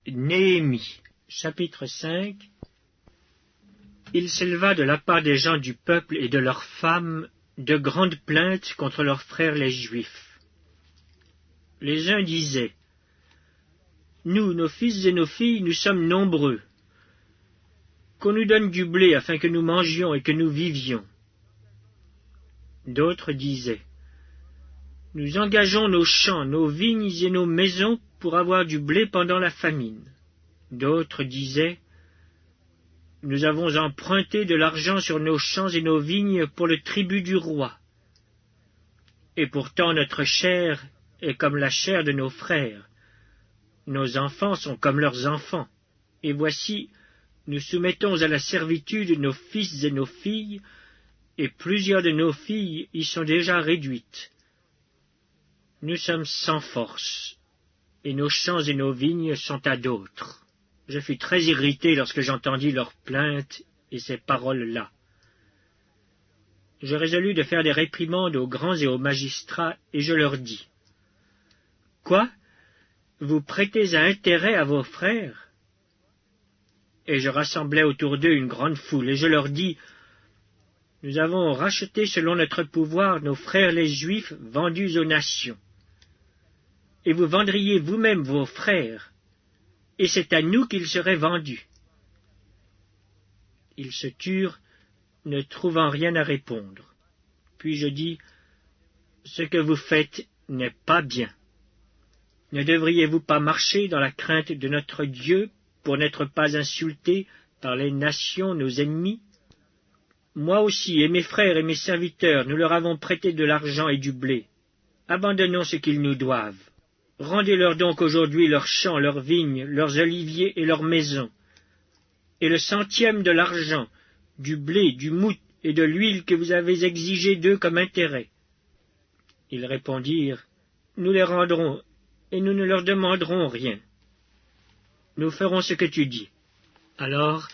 Néhémie, chapitre 5. Il s'éleva de la part des gens du peuple et de leurs femmes de grandes plaintes contre leurs frères les Juifs. Les uns disaient: Nous, nos fils et nos filles, nous sommes nombreux. Qu'on nous donne du blé afin que nous mangions et que nous vivions. D'autres disaient: Nous engageons nos champs, nos vignes et nos maisons pour avoir du blé pendant la famine. D'autres disaient: Nous avons emprunté de l'argent sur nos champs et nos vignes pour le tribut du roi. Et pourtant notre chair est comme la chair de nos frères. Nos enfants sont comme leurs enfants. Et voici, nous soumettons à la servitude nos fils et nos filles, et plusieurs de nos filles y sont déjà réduites. Nous sommes sans force, et nos champs et nos vignes sont à d'autres. Je fus très irrité lorsque j'entendis leurs plaintes et ces paroles-là. Je résolus de faire des réprimandes aux grands et aux magistrats, et je leur dis: Quoi? Vous prêtez un intérêt à vos frères? Et je rassemblai autour d'eux une grande foule, et je leur dis: Nous avons racheté selon notre pouvoir nos frères les Juifs vendus aux nations. Et vous vendriez vous-même vos frères, et c'est à nous qu'ils seraient vendus. Ils se turent, ne trouvant rien à répondre. Puis je dis: Ce que vous faites n'est pas bien. Ne devriez-vous pas marcher dans la crainte de notre Dieu pour n'être pas insultés par les nations, nos ennemis? Moi aussi, et mes frères et mes serviteurs, nous leur avons prêté de l'argent et du blé. Abandonnons ce qu'ils nous doivent. Rendez-leur donc aujourd'hui leurs champs, leurs vignes, leurs oliviers et leurs maisons. Et le centième de l'argent, du blé, du moût et de l'huile que vous avez exigé d'eux comme intérêt. Ils répondirent: Nous les rendrons, et nous ne leur demanderons rien. Nous ferons ce que tu dis. Alors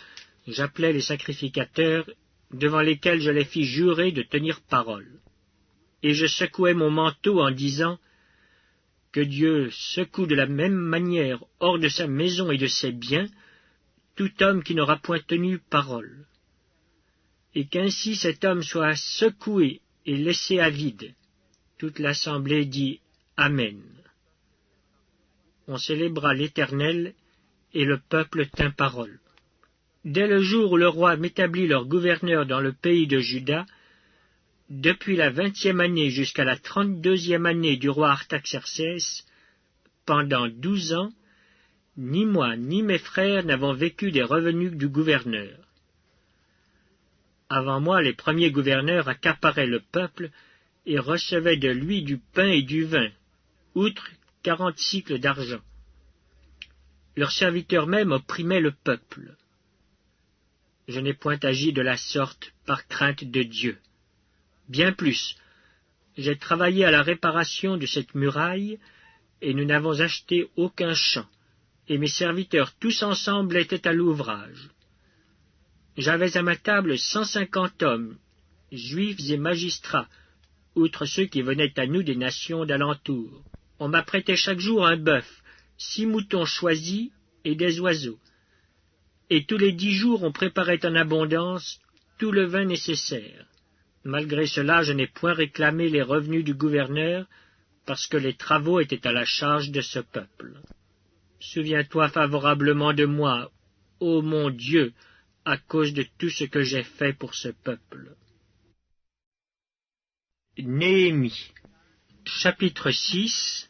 j'appelai les sacrificateurs, devant lesquels je les fis jurer de tenir parole. Et je secouai mon manteau en disant: Que Dieu secoue de la même manière hors de sa maison et de ses biens tout homme qui n'aura point tenu parole. Et qu'ainsi cet homme soit secoué et laissé à vide. Toute l'assemblée dit Amen. On célébra l'Éternel, et le peuple tint parole. Dès le jour où le roi m'établit leur gouverneur dans le pays de Juda, depuis la 20e année jusqu'à la 32e année du roi Artaxercès, pendant 12 ans, ni moi ni mes frères n'avons vécu des revenus du gouverneur. Avant moi, les premiers gouverneurs accaparaient le peuple et recevaient de lui du pain et du vin, outre 40 sicles d'argent. Leurs serviteurs même opprimaient le peuple. Je n'ai point agi de la sorte par crainte de Dieu. Bien plus, j'ai travaillé à la réparation de cette muraille, et nous n'avons acheté aucun champ, et mes serviteurs tous ensemble étaient à l'ouvrage. J'avais à ma table 150 hommes, juifs et magistrats, outre ceux qui venaient à nous des nations d'alentour. On m'apprêtait chaque jour un bœuf, 6 moutons choisis et des oiseaux. Et tous les 10 jours on préparait en abondance tout le vin nécessaire. Malgré cela, je n'ai point réclamé les revenus du gouverneur, parce que les travaux étaient à la charge de ce peuple. Souviens-toi favorablement de moi, ô mon Dieu, à cause de tout ce que j'ai fait pour ce peuple. Néhémie, chapitre 6.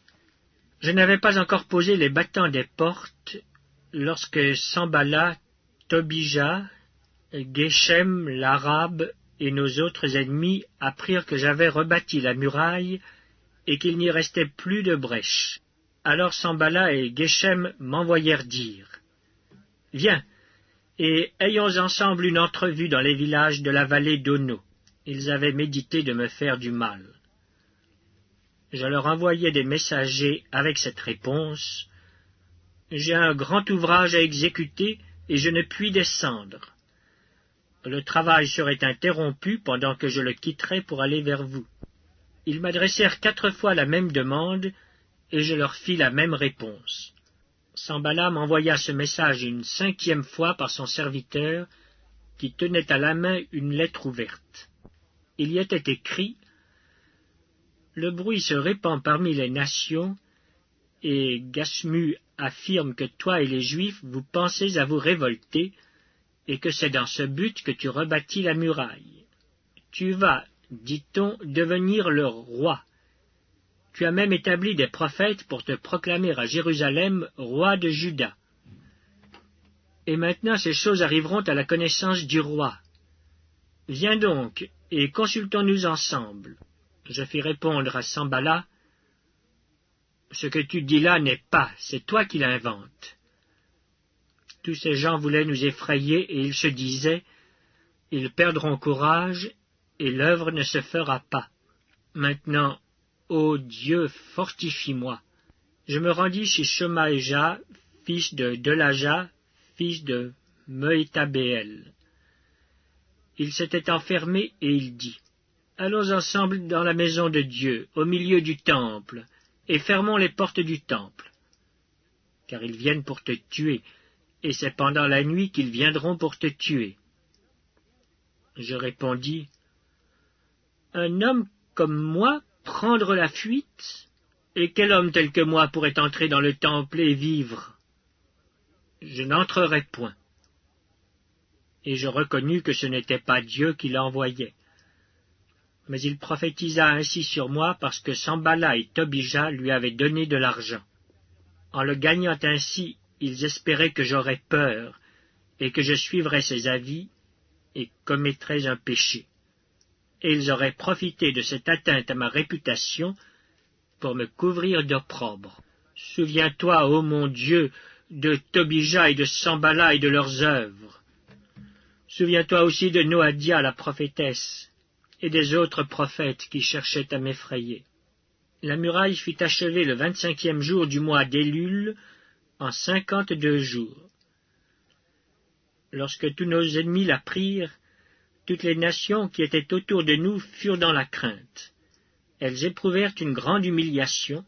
Je n'avais pas encore posé les battants des portes, lorsque Sanballat, Tobija, Geshem, l'Arabe, et nos autres ennemis apprirent que j'avais rebâti la muraille et qu'il n'y restait plus de brèche. Alors Sanballat et Geshem m'envoyèrent dire: Viens, et ayons ensemble une entrevue dans les villages de la vallée d'Ono. Ils avaient médité de me faire du mal. Je leur envoyai des messagers avec cette réponse: J'ai un grand ouvrage à exécuter et je ne puis descendre. Le travail serait interrompu pendant que je le quitterais pour aller vers vous. Ils m'adressèrent 4 fois la même demande, et je leur fis la même réponse. Sanballat m'envoya ce message une 5e fois par son serviteur, qui tenait à la main une lettre ouverte. Il y était écrit: Le bruit se répand parmi les nations, et Gasmu affirme que toi et les Juifs vous pensez à vous révolter, et que c'est dans ce but que tu rebâtis la muraille. Tu vas, dit-on, devenir leur roi. Tu as même établi des prophètes pour te proclamer à Jérusalem roi de Juda. Et maintenant ces choses arriveront à la connaissance du roi. Viens donc, et consultons-nous ensemble. Je fis répondre à Sanballat: Ce que tu dis là n'est pas, c'est toi qui l'inventes. Tous ces gens voulaient nous effrayer, et ils se disaient: Ils perdront courage, et l'œuvre ne se fera pas. Maintenant, ô Dieu, fortifie-moi. Je me rendis chez Shemaéja, fils de Delaja, fils de Mehétabéel. Il s'était enfermé et il dit: Allons ensemble dans la maison de Dieu, au milieu du temple, et fermons les portes du temple. Car ils viennent pour te tuer, et c'est pendant la nuit qu'ils viendront pour te tuer. Je répondis: Un homme comme moi prendre la fuite? Et quel homme tel que moi pourrait entrer dans le temple et vivre? Je n'entrerai point. Et je reconnus que ce n'était pas Dieu qui l'envoyait. Mais il prophétisa ainsi sur moi parce que Sanballat et Tobija lui avaient donné de l'argent. En le gagnant ainsi, ils espéraient que j'aurais peur, et que je suivrais ses avis, et commettrais un péché. Et ils auraient profité de cette atteinte à ma réputation pour me couvrir d'opprobre. Souviens-toi, ô mon Dieu, de Tobija et de Sanballat et de leurs œuvres. Souviens-toi aussi de Noadia la prophétesse, et des autres prophètes qui cherchaient à m'effrayer. La muraille fut achevée le 25e jour du mois d'Élul, en 52 jours. Lorsque tous nos ennemis la prirent, toutes les nations qui étaient autour de nous furent dans la crainte. Elles éprouvèrent une grande humiliation,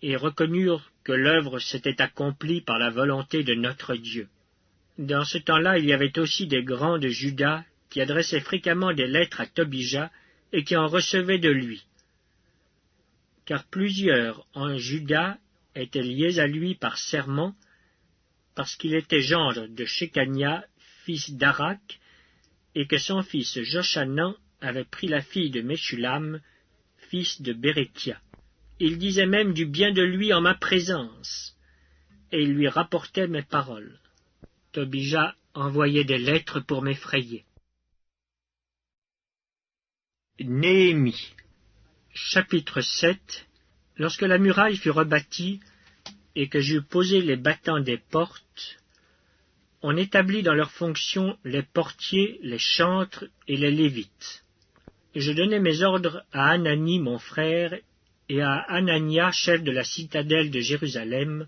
et reconnurent que l'œuvre s'était accomplie par la volonté de notre Dieu. Dans ce temps-là, il y avait aussi des grands de Juda qui adressaient fréquemment des lettres à Tobija et qui en recevaient de lui. Car plusieurs en Juda étaient liés à lui par serment, parce qu'il était gendre de Shekania, fils d'Arak, et que son fils Joshanan avait pris la fille de Meshulam, fils de Bérékia. Il disait même du bien de lui en ma présence, et il lui rapportait mes paroles. Tobija envoyait des lettres pour m'effrayer. Néhémie, chapitre 7. Lorsque la muraille fut rebâtie, et que j'eus posé les battants des portes, on établit dans leurs fonctions les portiers, les chantres et les lévites. Je donnai mes ordres à Hanani mon frère, et à Hanania, chef de la citadelle de Jérusalem,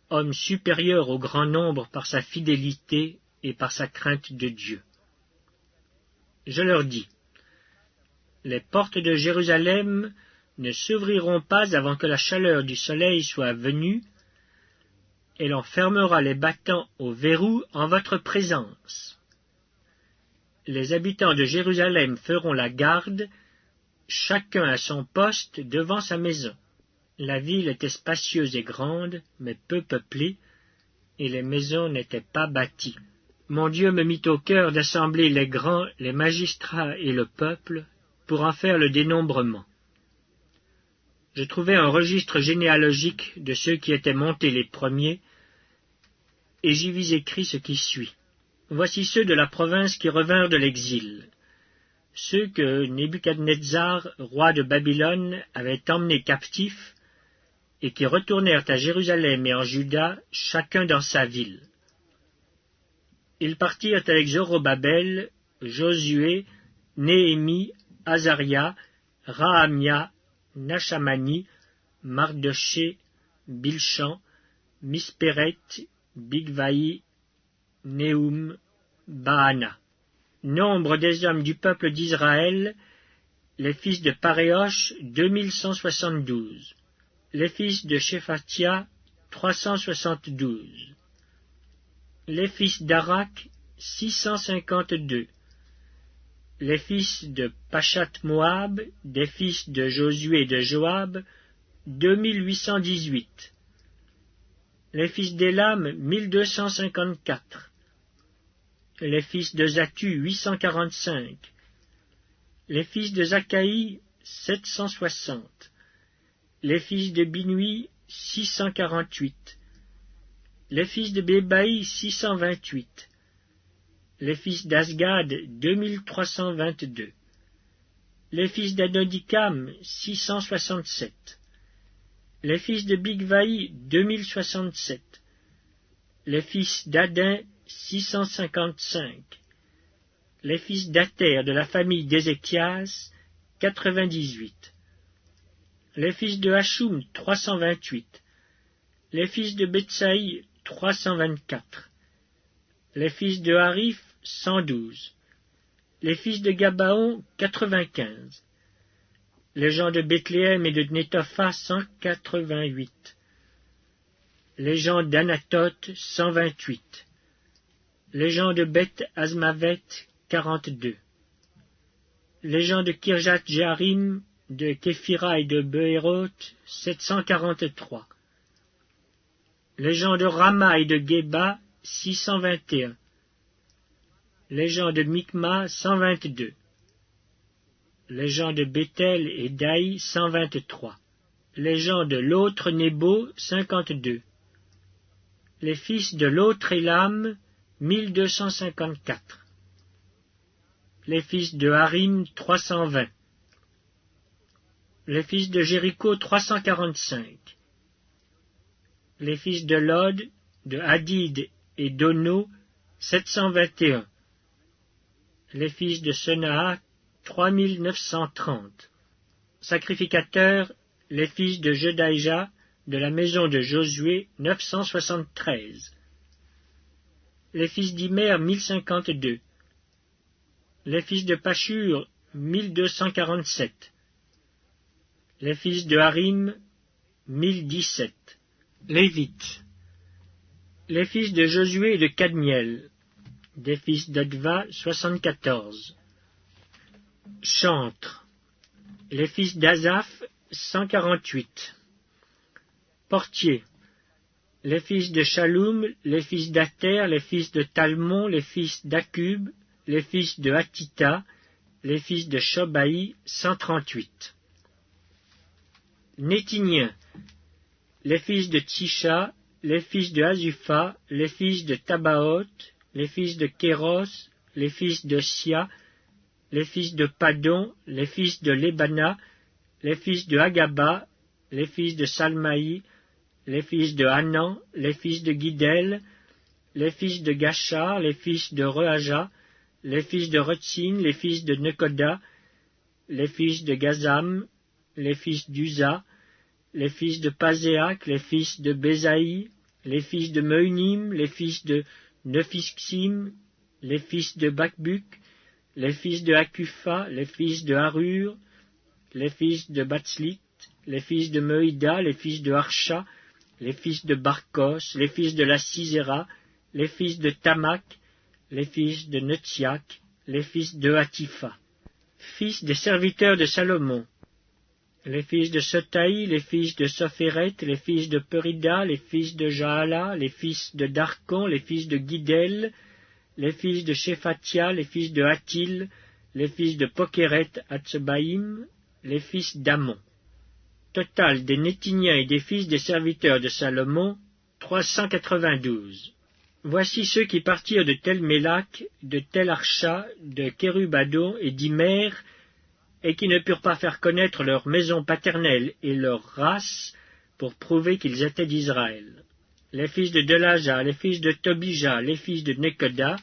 homme supérieur au grand nombre par sa fidélité et par sa crainte de Dieu. Je leur dis: Les portes de Jérusalem ne s'ouvriront pas avant que la chaleur du soleil soit venue, et l'on fermera les battants au verrou en votre présence. Les habitants de Jérusalem feront la garde, chacun à son poste devant sa maison. La ville était spacieuse et grande, mais peu peuplée, et les maisons n'étaient pas bâties. Mon Dieu me mit au cœur d'assembler les grands, les magistrats et le peuple, pour en faire le dénombrement. Je trouvai un registre généalogique de ceux qui étaient montés les premiers, et j'y vis écrit ce qui suit. Voici ceux de la province qui revinrent de l'exil, ceux que Nebuchadnezzar, roi de Babylone, avait emmenés captifs, et qui retournèrent à Jérusalem et en Juda, chacun dans sa ville. Ils partirent avec Zorobabel, Josué, Néhémie, Azaria, Rahamia, Nachamani, Mardoché, Bilchan, Mispéret, Bigvaï, Néhum, Baana. Nombre des hommes du peuple d'Israël, les fils de Paréosh, 2172. Les fils de Shephatia, 372. Les fils d'Arak, 652. Les fils de Pachat-Moab, des fils de Josué et de Joab, 2818. Les fils d'Élam, 1254. Les fils de Zatu, 845. Les fils de Zakaï, 760. Les fils de Binui, 648. Les fils de Bébaï, 628. Les fils d'Asgad, 2322. Les fils d'Adodikam, 667. Les fils de Bigvaï, 2067. Les fils d'Adin, 655. Les fils d'Ater de la famille d'Ézéchias, 98. Les fils de Hachum, 328. Les fils de Betsaï, 324. Les fils de Harif, 112. Les fils de Gabaon, 95. Les gens de Bethléem et de Netopha, 188. Les gens d'Anatoth, 128. Les gens de Beth Azmavet, 42. Les gens de Kirjath-Jearim, de Képhira et de Beéroth, 743. Les gens de Rama et de Geba, 621. Les gens de Mikma, 122. Les gens de Bethel et d'Aï, 123. Les gens de l'autre Nebo, 52. Les fils de l'autre Élam, 1254. Les fils de Harim, 320. Les fils de Jéricho, 345. Les fils de Lod, de Hadid et d'Ono, 721. Les fils de Senaha, 3930. Sacrificateurs, les fils de Jedaïja, de la maison de Josué, 973. Les fils d'Imer, 1052. Les fils de Pachur, 1247. Les fils de Harim, 1017. Lévites. Les fils de Josué et de Cadmiel. Des fils d'Adva, 74. Chantres. Les fils d'Azaph, 148. Portiers. Les fils de Shaloum, les fils d'Ater, les fils de Talmon, les fils d'Akub, les fils de Hatita, les fils de Shobaï, 138. Nétiniens. Les fils de Tsisha, les fils de Azupha, les fils de Tabaoth, les fils de Kéros, les fils de Sia, les fils de Padon, les fils de Lébana, les fils de Hagaba, les fils de Salmaï, les fils de Hanan, les fils de Guidel, les fils de Gachar, les fils de Rehaja, les fils de Retsin, les fils de Nekoda, les fils de Gazam, les fils d'Uza, les fils de Pazéak, les fils de Bézaï, les fils de Meunim, les fils de Nephixim, les fils de Bakbuk, les fils de Akufa, les fils de Harur, les fils de Batslit, les fils de Meuida, les fils de Harsha, les fils de Barkos, les fils de la Sisera, les fils de Tamak, les fils de Netziak, les fils de Hatifa. Fils des serviteurs de Salomon, les fils de Sotaï, les fils de Sophéret, les fils de Perida, les fils de Jaala, les fils de Darkon, les fils de Guidel, les fils de Shephatia, les fils de Hatil, les fils de Pokeret Hatsebaïm, les fils d'Amon. Total des Nétiniens et des fils des serviteurs de Salomon, 392. Voici ceux qui partirent de Tel-Mélak, de Tel-Archa, de Kérubadon et d'Imer, et qui ne purent pas faire connaître leur maison paternelle et leur race, pour prouver qu'ils étaient d'Israël. Les fils de Delaja, les fils de Tobija, les fils de Nekoda,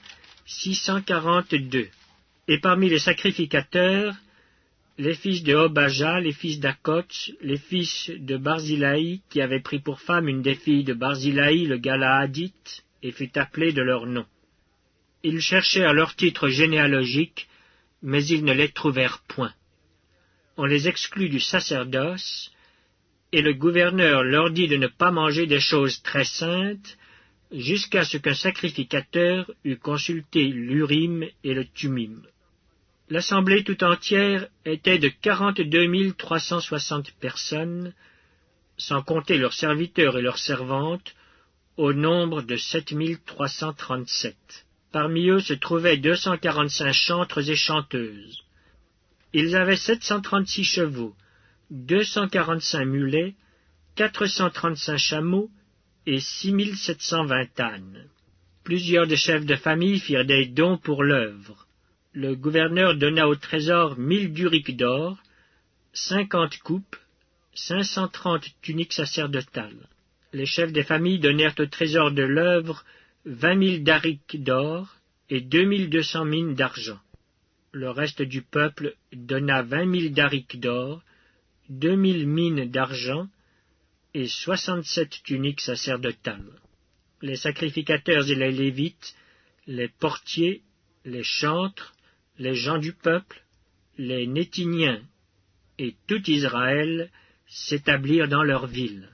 642. Et parmi les sacrificateurs, les fils de Obaja, les fils d'Akoch, les fils de Barzilaï, qui avaient pris pour femme une des filles de Barzilaï, le Galaadite, et fut appelé de leur nom. Ils cherchèrent leur titre généalogique, mais ils ne les trouvèrent point. On les exclut du sacerdoce, et le gouverneur leur dit de ne pas manger des choses très saintes, jusqu'à ce qu'un sacrificateur eût consulté l'Urim et le Thummim. L'assemblée tout entière était de 42 360 personnes, sans compter leurs serviteurs et leurs servantes, au nombre de 7 337. Parmi eux se trouvaient 245 chantres et chanteuses. Ils avaient 736 chevaux, 245 mulets, 435 chameaux et 6720 ânes. Plusieurs des chefs de famille firent des dons pour l'œuvre. Le gouverneur donna au trésor 1000 duriques d'or, 50 coupes, 530 tuniques sacerdotales. Les chefs des familles donnèrent au trésor de l'œuvre 20 000 darics d'or et 2200 mines d'argent. Le reste du peuple donna 20 000 darics d'or, 2000 mines d'argent et 67 tuniques sacerdotales. Les sacrificateurs et les Lévites, les portiers, les chantres, les gens du peuple, les Nétiniens et tout Israël s'établirent dans leur ville.